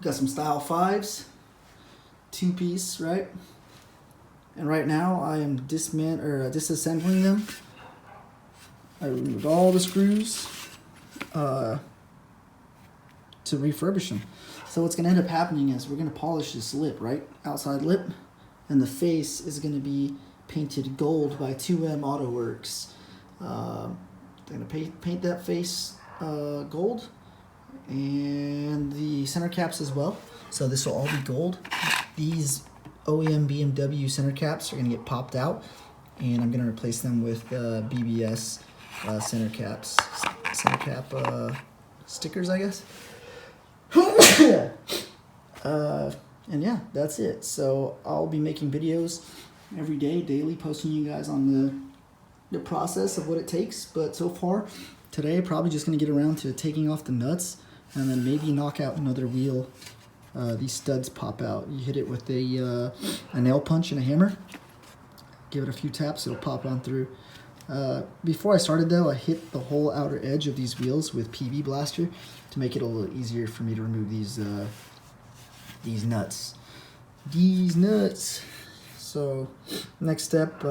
Got some style 5s, 2-piece, right? And right now I am disassembling them. I removed all the screws to refurbish them. So what's going to end up happening is we're going to polish this lip, right? Outside lip. And the face is going to be painted gold by 2M Auto Works. I'm going to paint that face gold. And the center caps as well. So this will all be gold. These OEM BMW center caps are going to get popped out. And I'm going to replace them with BBS center cap stickers, I guess. And yeah, that's it. So I'll be making videos every day, daily, posting you guys on the process of what it takes. But so far, today, probably just going to get around to taking off the nuts and then maybe knock out another wheel. These studs pop out. You hit it with a nail punch and a hammer. Give it a few taps, it'll pop on through. Before I started though, I hit the whole outer edge of these wheels with PV Blaster to make it a little easier for me to remove these nuts. So next step,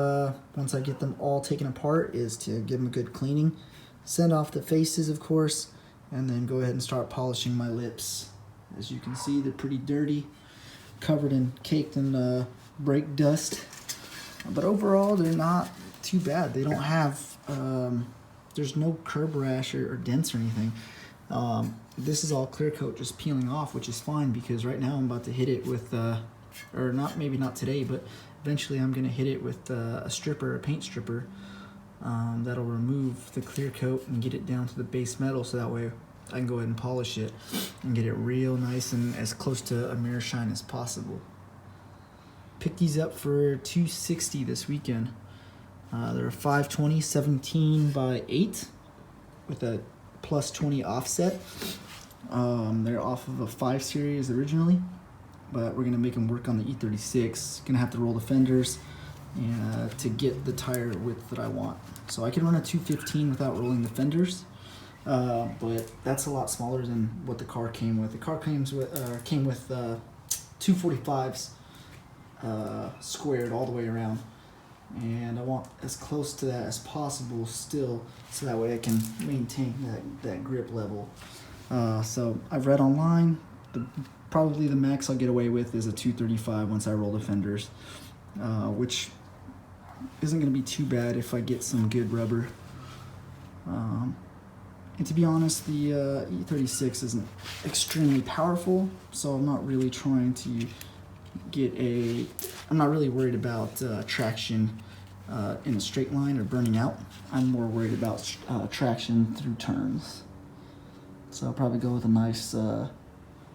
once I get them all taken apart, is to give them a good cleaning, send off the faces of course, and then go ahead and start polishing my lips. As you can see, they're pretty dirty, covered and caked in brake dust. But overall, they're not too bad. They don't have, there's no curb rash or dents or anything. This is all clear coat just peeling off, which is fine because right now I'm about to hit it with, or maybe not today, but eventually I'm going to hit it with a paint stripper, that'll remove the clear coat and get it down to the base metal, so that way I can go ahead and polish it and get it real nice and as close to a mirror shine as possible. Picked these up for $260 this weekend. They're a 520 17 by 8 with a plus 20 offset. They're off of a 5 series originally, but we're gonna make them work on the E36. Gonna have to roll the fenders and to get the tire width that I want. So I can run a 215 without rolling the fenders, but that's a lot smaller than what the car came with. The car came with 245s squared all the way around, and I want as close to that as possible still, so that way I can maintain that grip level. So I've read online, probably the max I'll get away with is a 235 once I roll the fenders, which isn't going to be too bad if I get some good rubber. And to be honest, the E36 isn't extremely powerful, so I'm not really trying to I'm not really worried about traction in a straight line or burning out. I'm more worried about traction through turns. So I'll probably go with a nice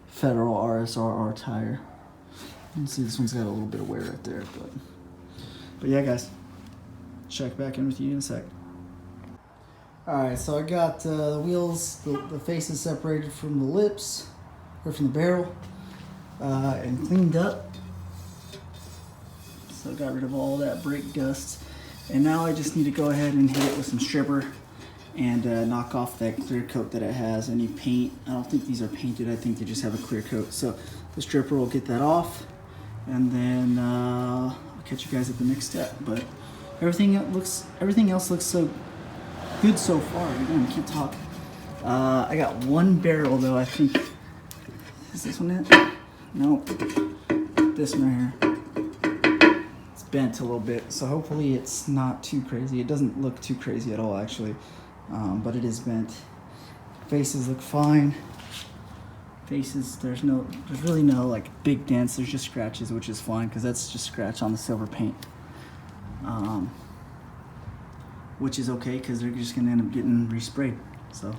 Federal RSRR tire. You can see this one's got a little bit of wear right there, but yeah guys, check back in with you in a sec. Alright, so I got the wheels, the faces separated from the lips, or from the barrel, and cleaned up. So I got rid of all that brake dust. And now I just need to go ahead and hit it with some stripper and knock off that clear coat that it has. Any paint, I don't think these are painted, I think they just have a clear coat. So the stripper will get that off, and then I'll catch you guys at the next step. But everything else looks so good so far. I'm gonna keep talking. I got one barrel though, I think. Is this one it? Nope. This one right here. It's bent a little bit, so hopefully it's not too crazy. It doesn't look too crazy at all actually, but it is bent. Faces look fine. Faces, there's really no like big dents. There's just scratches, which is fine because that's just scratch on the silver paint. Which is okay because they're just gonna end up getting resprayed. So,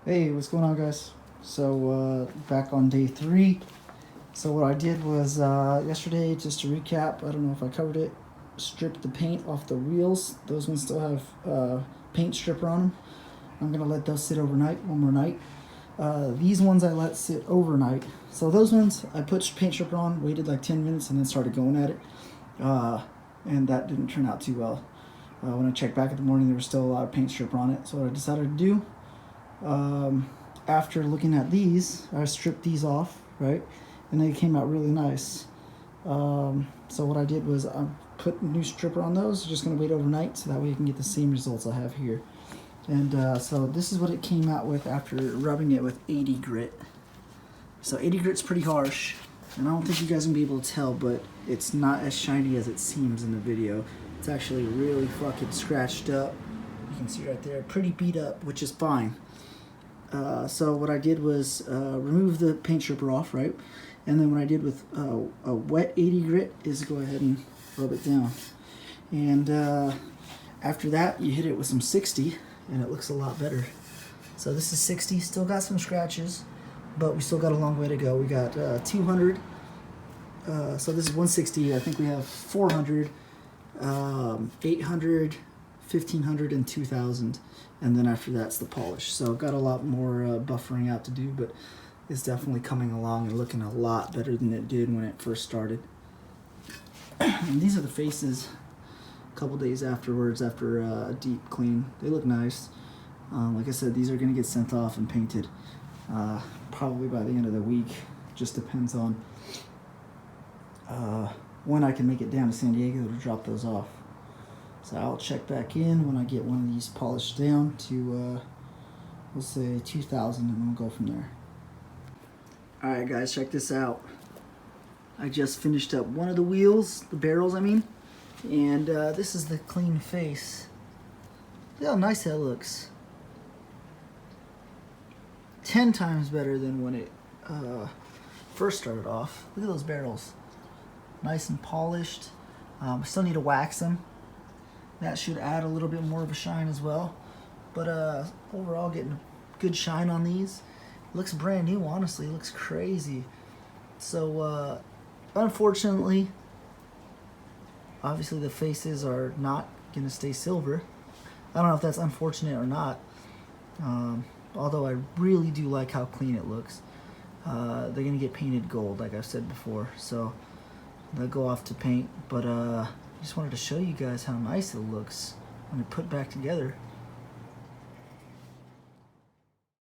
hey, what's going on, guys? So back on day 3. So what I did was yesterday, just to recap, I don't know if I covered it, stripped the paint off the wheels. Those ones still have paint stripper on them. I'm gonna let those sit overnight, one more night. These ones I let sit overnight. So those ones I put paint stripper on, waited like 10 minutes, and then started going at it. And that didn't turn out too well. When I checked back in the morning, there was still a lot of paint stripper on it. So what I decided to do After looking at these, I stripped these off, right? And they came out really nice. So what I did was I put a new stripper on those. Just going to wait overnight so that way you can get the same results I have here. And so this is what it came out with after rubbing it with 80 grit. So 80 grit's pretty harsh, and I don't think you guys can be able to tell, but it's not as shiny as it seems in the video. It's actually really fucking scratched up. You can see right there, pretty beat up, which is fine. So what I did was remove the paint stripper off, right? And then what I did with a wet 80 grit is go ahead and rub it down. And after that, you hit it with some 60, and it looks a lot better. So this is 60, still got some scratches, but we still got a long way to go. We got 200, so this is 160. I think we have 400, 800, 1500, and 2000. And then after that's the polish. So got a lot more buffering out to do, but it's definitely coming along and looking a lot better than it did when it first started. And these are the faces a couple days afterwards after a deep clean. They look nice. Like I said, these are going to get sent off and painted probably by the end of the week. Just depends on when I can make it down to San Diego to drop those off. So I'll check back in when I get one of these polished down to, let's say 2000, and we'll go from there. Alright guys, check this out. I just finished up one of the wheels, the barrels I mean, and this is the clean face. Look how nice that looks. 10 times better than when it first started off. Look at those barrels. Nice and polished. I still need to wax them. That should add a little bit more of a shine as well. But overall, getting a good shine on these. Looks brand new, honestly. It looks crazy. So, unfortunately, obviously the faces are not going to stay silver. I don't know if that's unfortunate or not. Although I really do like how clean it looks. They're going to get painted gold, like I've said before. So, they'll go off to paint. But, I just wanted to show you guys how nice it looks when it put back together.